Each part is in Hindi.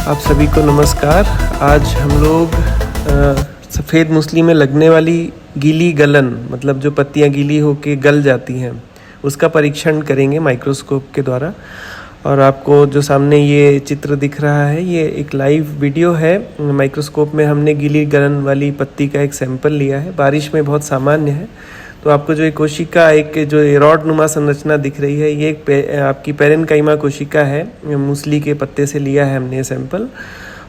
आप सभी को नमस्कार। आज हम लोग सफ़ेद मूसली में लगने वाली गीली गलन, मतलब जो पत्तियां गीली होके गल जाती हैं, उसका परीक्षण करेंगे माइक्रोस्कोप के द्वारा। और आपको जो सामने ये चित्र दिख रहा है, ये एक लाइव वीडियो है। माइक्रोस्कोप में हमने गीली गलन वाली पत्ती का एक सैंपल लिया है। बारिश में बहुत सामान्य है। तो आपको जो एक कोशिका, एक जो रॉड नुमा संरचना दिख रही है, ये एक आपकी पेरेन्काइमा कोशिका है। मूसली के पत्ते से लिया है हमने ये सैंपल।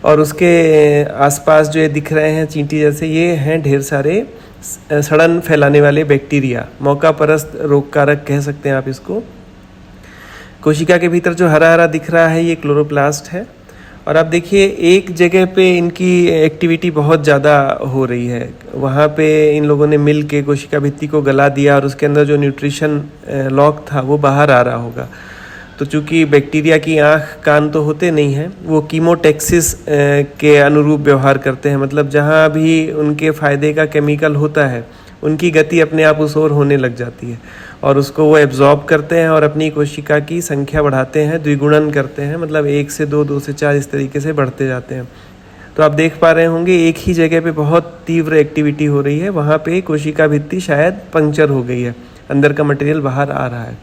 और उसके आसपास जो ये दिख रहे हैं चींटी जैसे, ये हैं ढेर सारे सड़न फैलाने वाले बैक्टीरिया, मौका परस्त रोगकारक कह सकते हैं आप इसको। कोशिका के भीतर जो हरा हरा दिख रहा है, ये क्लोरोप्लास्ट है। और आप देखिए एक जगह पे इनकी एक्टिविटी बहुत ज़्यादा हो रही है। वहाँ पे इन लोगों ने मिल के कोशिका भित्ति को गला दिया और उसके अंदर जो न्यूट्रिशन लॉक था वो बाहर आ रहा होगा। तो चूँकि बैक्टीरिया की आँख कान तो होते नहीं हैं, वो कीमोटैक्सिस के अनुरूप व्यवहार करते हैं। मतलब जहाँ भी उनके फ़ायदे का केमिकल होता है, उनकी गति अपने आप उस ओर होने लग जाती है और उसको वो एब्जॉर्ब करते हैं और अपनी कोशिका की संख्या बढ़ाते हैं, द्विगुणन करते हैं। मतलब 1 से 2, 2 से 4 इस तरीके से बढ़ते जाते हैं। तो आप देख पा रहे होंगे एक ही जगह पे बहुत तीव्र एक्टिविटी हो रही है। वहाँ पे कोशिका भित्ति शायद पंक्चर हो गई है, अंदर का मटेरियल बाहर आ रहा है।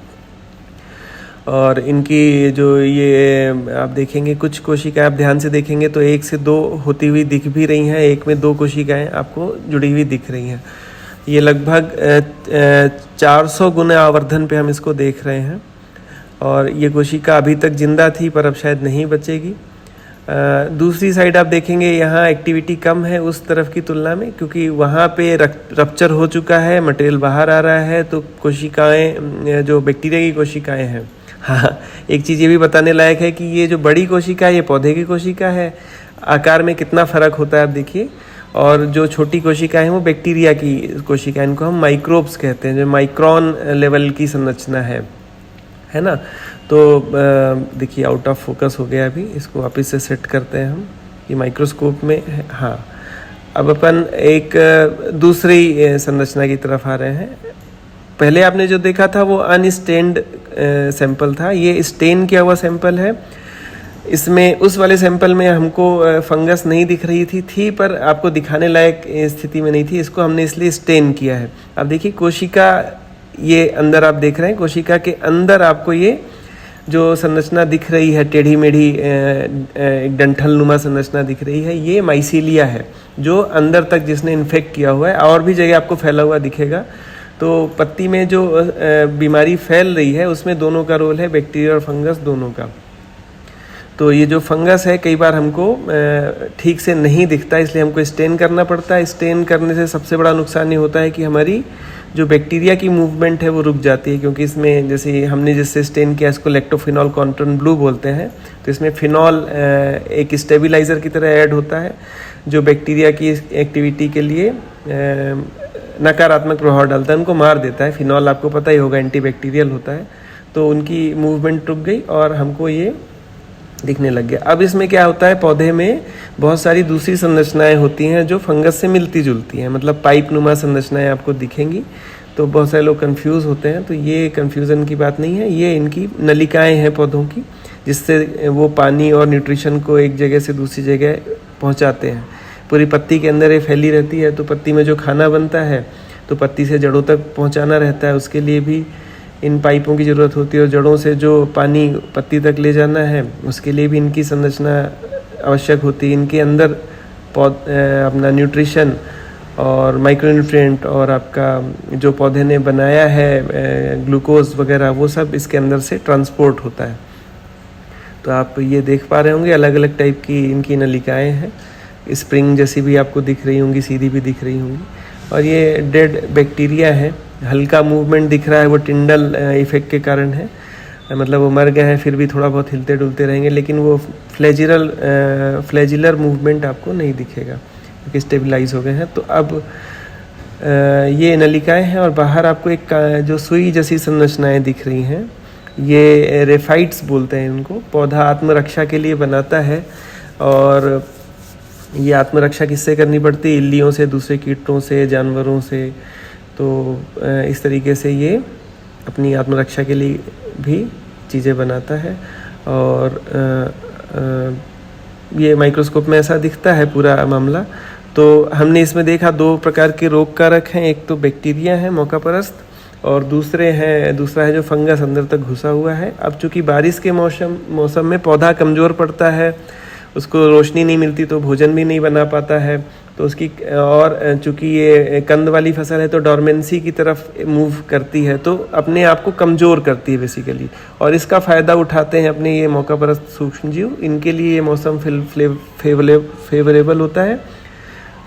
और इनकी जो ये आप देखेंगे, कुछ कोशिकाएं आप ध्यान से देखेंगे तो 1 से 2 होती हुई दिख भी रही हैं। एक में 2 कोशिकाएं आपको जुड़ी हुई दिख रही हैं। ये लगभग 400 गुना आवर्धन पे हम इसको देख रहे हैं। और ये कोशिका अभी तक जिंदा थी पर अब शायद नहीं बचेगी। दूसरी साइड आप देखेंगे, यहाँ एक्टिविटी कम है उस तरफ की तुलना में, क्योंकि वहाँ पे रप्चर हो चुका है, मटेरियल बाहर आ रहा है। तो कोशिकाएं, जो बैक्टीरिया की कोशिकाएं हैं, हाँ, एक चीज़ ये भी बताने लायक है कि ये जो बड़ी कोशिका है, ये पौधे की कोशिका है। आकार में कितना फ़र्क होता है आप देखिए। और जो छोटी कोशिका है वो बैक्टीरिया की कोशिका, इनको हम माइक्रोब्स कहते हैं, जो माइक्रोन लेवल की संरचना है ना। तो देखिए आउट ऑफ फोकस हो गया। अभी इसको वापस से सेट करते हैं हम, ये माइक्रोस्कोप में है। हाँ, अब अपन एक दूसरी संरचना की तरफ आ रहे हैं। पहले आपने जो देखा था वो अनस्टेन्ड सैंपल था, ये स्टेन किया हुआ सैंपल है। इसमें उस वाले सैंपल में हमको फंगस नहीं दिख रही थी पर आपको दिखाने लायक स्थिति में नहीं थी। इसको हमने इसलिए स्टेन किया है। अब देखिए कोशिका, ये अंदर आप देख रहे हैं, कोशिका के अंदर आपको ये जो संरचना दिख रही है, टेढ़ी मेढ़ी एक डंठल नुमा संरचना दिख रही है, ये माइसीलिया है, जो अंदर तक जिसने इन्फेक्ट किया हुआ है। और भी जगह आपको फैला हुआ दिखेगा। तो पत्ती में जो बीमारी फैल रही है उसमें दोनों का रोल है, बैक्टीरिया और फंगस दोनों का। तो ये जो फंगस है कई बार हमको ठीक से नहीं दिखता, इसलिए हमको स्टेन करना पड़ता है। स्टेन करने से सबसे बड़ा नुकसान ये होता है कि हमारी जो बैक्टीरिया की मूवमेंट है वो रुक जाती है, क्योंकि इसमें जैसे हमने जिससे स्टेन किया इसको लैक्टोफिनॉल कॉन्ट्रन ब्लू बोलते हैं। तो इसमें फिनॉल एक स्टेबलाइज़र की तरह ऐड होता है, जो बैक्टीरिया की एक्टिविटी के लिए नकारात्मक प्रभाव डालता है, उनको मार देता है। फिनॉल आपको पता ही होगा एंटीबैक्टीरियल होता है। तो उनकी मूवमेंट रुक गई और हमको ये दिखने लग गया। अब इसमें क्या होता है, पौधे में बहुत सारी दूसरी संरचनाएं होती हैं जो फंगस से मिलती जुलती हैं, मतलब पाइप नुमा संरचनाएं आपको दिखेंगी। तो बहुत सारे लोग कंफ्यूज होते हैं, तो ये कंफ्यूजन की बात नहीं है। ये इनकी नलिकाएं हैं पौधों की, जिससे वो पानी और न्यूट्रिशन को एक जगह से दूसरी जगह पहुंचाते हैं। पूरी पत्ती के अंदर ये फैली रहती है। तो पत्ती में जो खाना बनता है तो पत्ती से जड़ों तक पहुँचाना रहता है, उसके लिए भी इन पाइपों की ज़रूरत होती है। और जड़ों से जो पानी पत्ती तक ले जाना है उसके लिए भी इनकी संरचना आवश्यक होती है। इनके अंदर अपना न्यूट्रिशन और माइक्रोन्यूट्रिएंट और आपका जो पौधे ने बनाया है ग्लूकोज वगैरह, वो सब इसके अंदर से ट्रांसपोर्ट होता है। तो आप ये देख पा रहे होंगे अलग अलग टाइप की इनकी नलिकाएँ हैं। स्प्रिंग जैसी भी आपको दिख रही होंगी, सीधी भी दिख रही होंगी। और ये डेड बैक्टीरिया है। हल्का मूवमेंट दिख रहा है, वो टिंडल इफेक्ट के कारण है। मतलब वो मर गए हैं, फिर भी थोड़ा बहुत हिलते डुलते रहेंगे, लेकिन वो फ्लैजिलर मूवमेंट आपको नहीं दिखेगा, क्योंकि स्टेबलाइज हो गए हैं। तो अब ये नलिकाएं हैं और बाहर आपको एक जो सुई जैसी संरचनाएं दिख रही हैं, ये रेफाइट्स बोलते हैं इनको। पौधा आत्मरक्षा के लिए बनाता है। और ये आत्मरक्षा किससे करनी पड़ती है? इल्लियों से, दूसरे कीटों से, जानवरों से। तो इस तरीके से ये अपनी आत्मरक्षा के लिए भी चीज़ें बनाता है। और ये माइक्रोस्कोप में ऐसा दिखता है पूरा मामला। तो हमने इसमें देखा 2 प्रकार के रोग कारक हैं, एक तो बैक्टीरिया है मौका परस्त, और दूसरा है जो फंगस अंदर तक घुसा हुआ है। अब चूंकि बारिश के मौसम में पौधा कमज़ोर पड़ता है, उसको रोशनी नहीं मिलती तो भोजन भी नहीं बना पाता है, तो उसकी, और चूंकि ये कंद वाली फसल है तो डॉर्मेंसी की तरफ मूव करती है, तो अपने आप को कमज़ोर करती है बेसिकली। और इसका फ़ायदा उठाते हैं अपने ये मौका परस्त सूक्ष्म जीव। इनके लिए ये मौसम फेवरेबल होता है।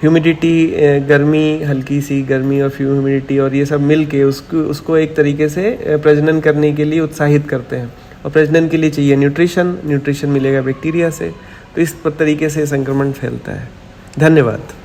ह्यूमिडिटी, गर्मी, हल्की सी गर्मी और ह्यूमिडिटी और ये सब मिल के उसको एक तरीके से प्रजनन करने के लिए उत्साहित करते हैं। और प्रजनन के लिए चाहिए न्यूट्रिशन मिलेगा बैक्टीरिया से। तो इस तरीके से संक्रमण फैलता है। धन्यवाद।